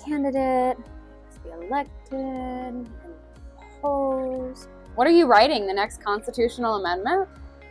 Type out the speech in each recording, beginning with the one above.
candidate must be elected and opposed. What are you writing, the next constitutional amendment?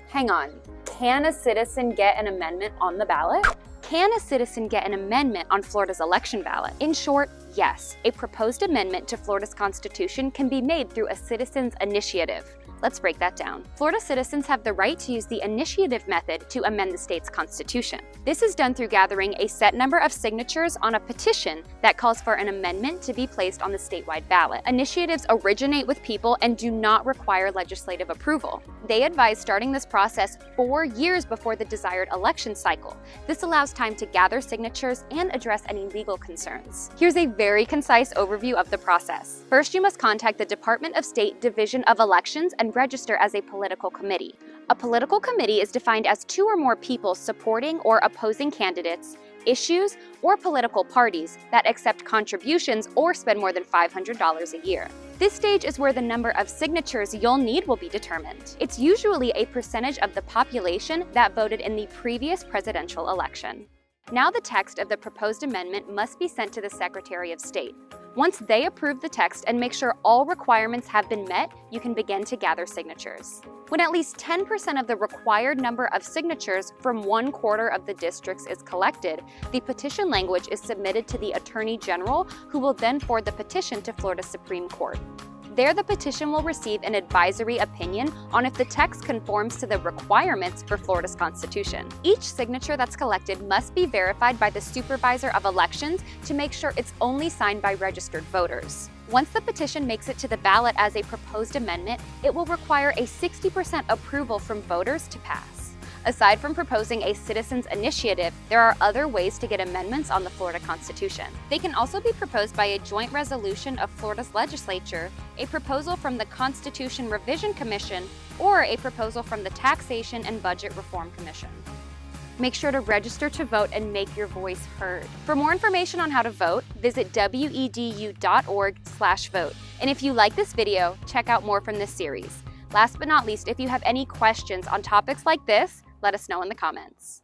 Hang on, can a citizen get an amendment on the ballot? Can a citizen get an amendment on Florida's election ballot? In short, yes. A proposed amendment to Florida's Constitution can be made through a citizen's initiative. Let's break that down. Florida citizens have the right to use the initiative method to amend the state's constitution. This is done through gathering a set number of signatures on a petition that calls for an amendment to be placed on the statewide ballot. Initiatives originate with people and do not require legislative approval. They advise starting this process 4 years before the desired election cycle. This allows time to gather signatures and address any legal concerns. Here's a very concise overview of the process. First, you must contact the Department of State Division of Elections and register as a political committee. A political committee is defined as 2 or more people supporting or opposing candidates, issues, or political parties that accept contributions or spend more than $500 a year. This stage is where the number of signatures you'll need will be determined. It's usually a percentage of the population that voted in the previous presidential election. Now the text of the proposed amendment must be sent to the Secretary of State. Once they approve the text and make sure all requirements have been met, you can begin to gather signatures. When at least 10% of the required number of signatures from 1/4 of the districts is collected, the petition language is submitted to the Attorney General, who will then forward the petition to Florida Supreme Court. There, the petition will receive an advisory opinion on if the text conforms to the requirements for Florida's Constitution. Each signature that's collected must be verified by the Supervisor of Elections to make sure it's only signed by registered voters. Once the petition makes it to the ballot as a proposed amendment, it will require a 60% approval from voters to pass. Aside from proposing a citizen's initiative, there are other ways to get amendments on the Florida Constitution. They can also be proposed by a joint resolution of Florida's legislature, a proposal from the Constitution Revision Commission, or a proposal from the Taxation and Budget Reform Commission. Make sure to register to vote and make your voice heard. For more information on how to vote, visit wedu.org/vote. And if you like this video, check out more from this series. Last but not least, if you have any questions on topics like this, let us know in the comments.